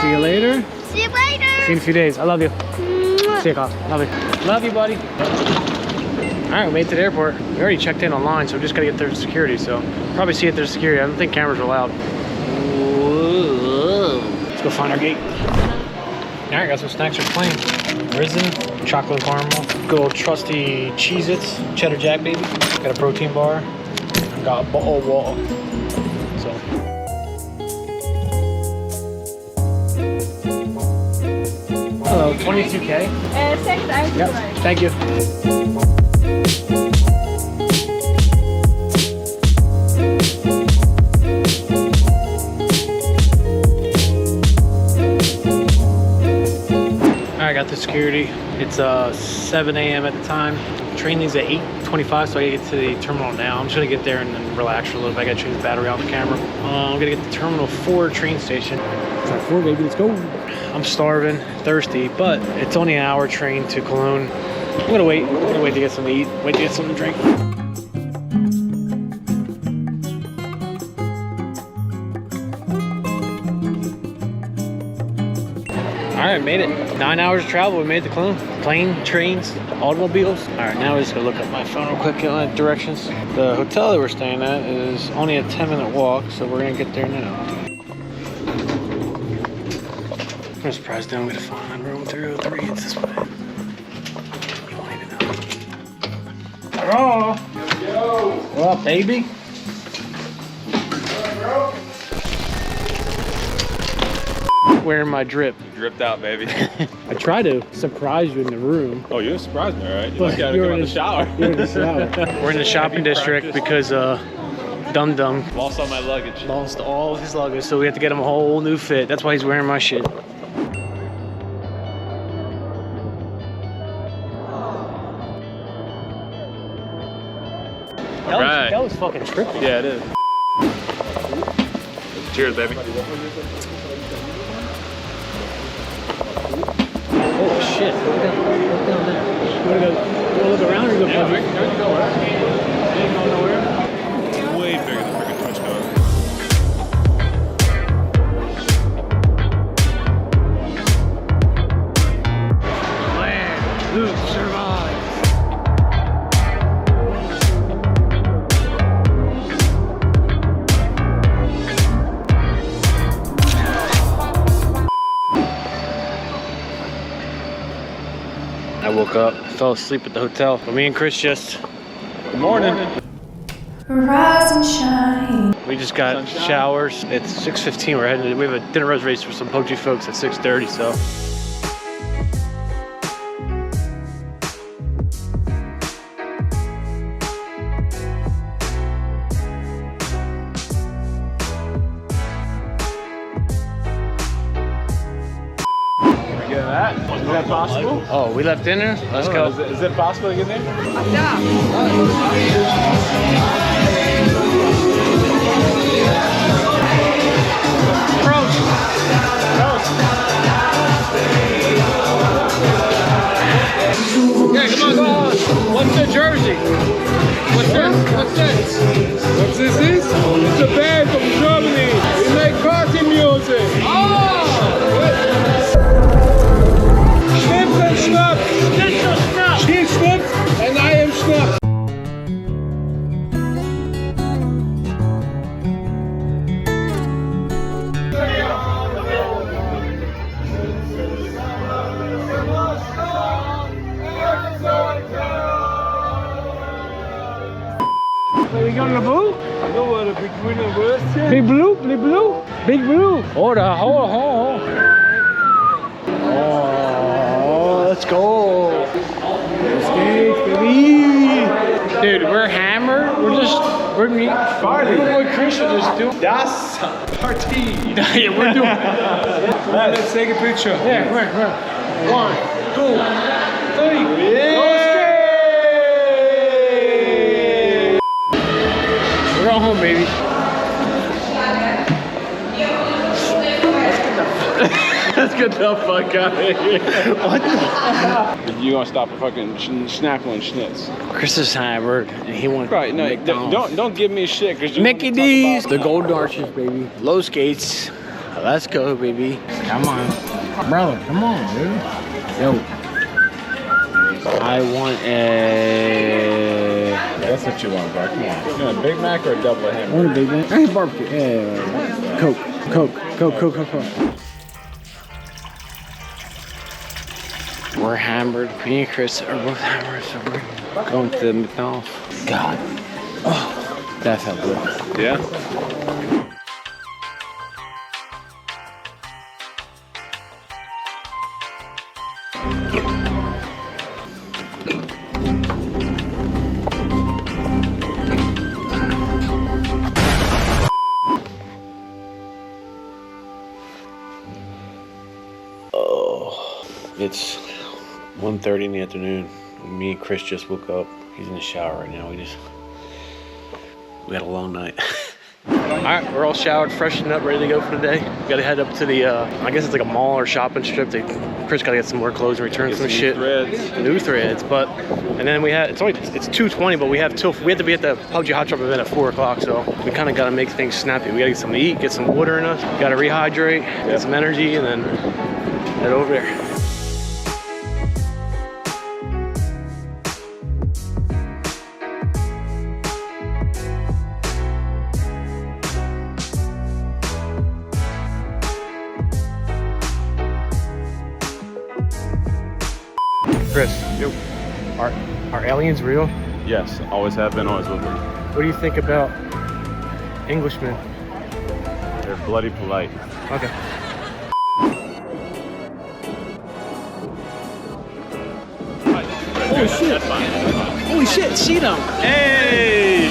See you later. See you later. See you in a few days. I love you. See you, Kyle. Love you. Love you, buddy. All right, we made it to the airport. We already checked in online, so we just gotta get through security. So probably see it through security. I don't think cameras are allowed. Let's go find our gate. All right, got some snacks for the plane. Risen, chocolate caramel, good old trusty Cheez-Its, cheddar jack baby. Got a protein bar. I got a bottle of water. So. Hello, 22K. Second item. Yep, thank you. I got the security. It's 7 a.m. at the time. Train leaves at 8:25, so I gotta get to the terminal now. I'm just gonna get there and then relax for a little bit. I gotta change the battery on the camera. I'm gonna get to Terminal 4 train station. Terminal 4, baby, let's go. I'm starving, thirsty, but it's only an hour train to Cologne. I'm gonna wait. I'm gonna wait to get something to eat, wait to get something to drink. All right, made it. 9 hours of travel, we made it to Cologne. Plane, trains, automobiles. All right, now we're just gonna look up my phone real quick, get my directions. The hotel that we're staying at is only a 10-minute walk, so we're gonna get there now. I'm surprised they don't get to find room 303, it's this way. You won't even know. Hello? Yo. What up, baby? Wearing my drip. You dripped out, baby. I tried to surprise you in the room. Oh, you surprised me, all right? You But looked at it you're come out in the shower. You're in the shower. We're in the shopping district because Dum Dum Lost all my luggage. lost all of his luggage, so we have to get him a whole new fit. That's why he's wearing my shit. That was fucking trippy. Yeah, it is. Cheers, baby. Oh shit. Look down there. You wanna go look around or go? Yeah, we can go where? You ain't going nowhere? Way bigger than freaking Twitch car. Land, Luke, survive. I woke up, fell asleep at the hotel. But me and Chris just, good morning. Rise and shine. We just got showers. It's 6:15. We're heading. We have a dinner reservation for some PUBG folks at 6:30. So. Is that possible? Oh, we left dinner. Let's go. Is it possible to get there? Yeah, come on, go on. What's the jersey? What's this? What's this? What this is? It's a band from Germany. We make party music. Oh! Schnips and Schnaps. This is stuff. He is Schnips and I am Schnaps. Are we going to Blue? You know what a big winner was? Big Blue? Big Blue? Big Blue. Hold on. Oh, let's go. Skates, baby. Dude, we're hammered. We're meeting. Party. What Christian just do? Das Party. Yeah, we're doing. Let's take a picture. Yeah, come here. 1, 2, 3. Yeah. We're going home, baby. Let's get the fuck out of here. What the? You gonna stop a fucking Snapple and Schnitz? Chris is hammered and he wants Right, no, don't give me shit because you Mickey D's. The Golden Arches, baby. Low skates. Let's go, baby. Come on. Brother, come on, dude. Yo. I want a... That's what you want, bro. Come on. You want a Big Mac or a double I hamburger? want a Big Mac. I have barbecue. Yeah. Coke. We're hammered. Me and Chris are both hammered, so we're going to the McDonald's. God. Oh, that felt good. Yeah? It's 1:30 in the afternoon. Me and Chris just woke up. He's in the shower right now. We had a long night. All right, we're all showered, freshened up, ready to go for the day. We gotta head up to the, I guess it's like a mall or shopping strip. Chris gotta get some more clothes and return some shit. New threads, but, and then we had, it's 2:20, but we have to be at the PUBG Hot Drop event at 4 o'clock, so we kind of gotta make things snappy. We gotta get something to eat, get some water in us, gotta rehydrate, get some energy, and then head over there. Chris, are aliens real? Yes, always have been, always will be. What do you think about Englishmen? They're bloody polite. Okay. Oh shit! That's fine. Holy shit, see them! Hey!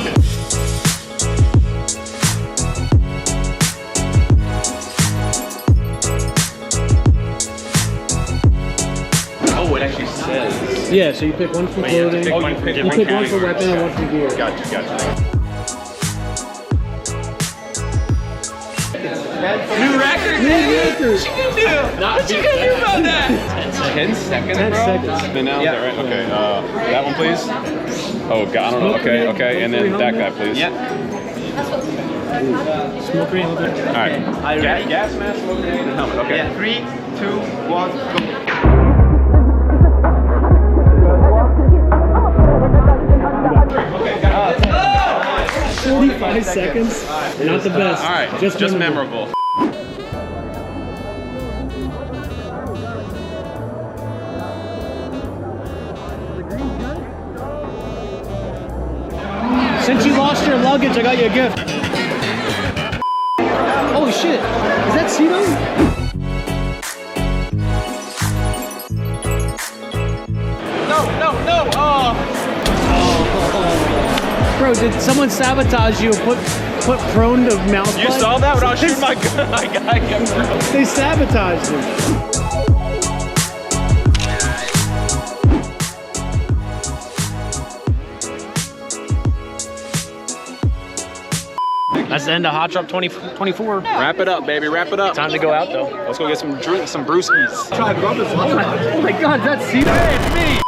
Oh, it actually says. Yeah, so you pick one for clothing, you pick one for weapon and one for gear. Gotcha. New record? New record! What you gonna do? What you gonna do about that? 10 seconds, 10 bro? seconds. Been out there, right? Okay, that one, please. Oh, God, I don't know. Okay, and then that guy, please. Yep. Smoke green. All right. Are you ready? Gas mask, smoke grenade, and helmet. Okay. Yeah, 3, 2, 1, go. 45 seconds. Not the best. All right, just memorable. Since you lost your luggage, I got you a gift. Holy shit! Is that Cito? No! Oh! Bro, did someone sabotage you and put prone to mouse? You saw that when I was shooting my gun? My guy kept throwing. They sabotaged you. That's the end of Hot Drop 2024. Wrap it up, baby. Wrap it up. Time to go out though. Let's go get some drinks, some brewskis. Oh my god, that's Cito. Hey, it's me.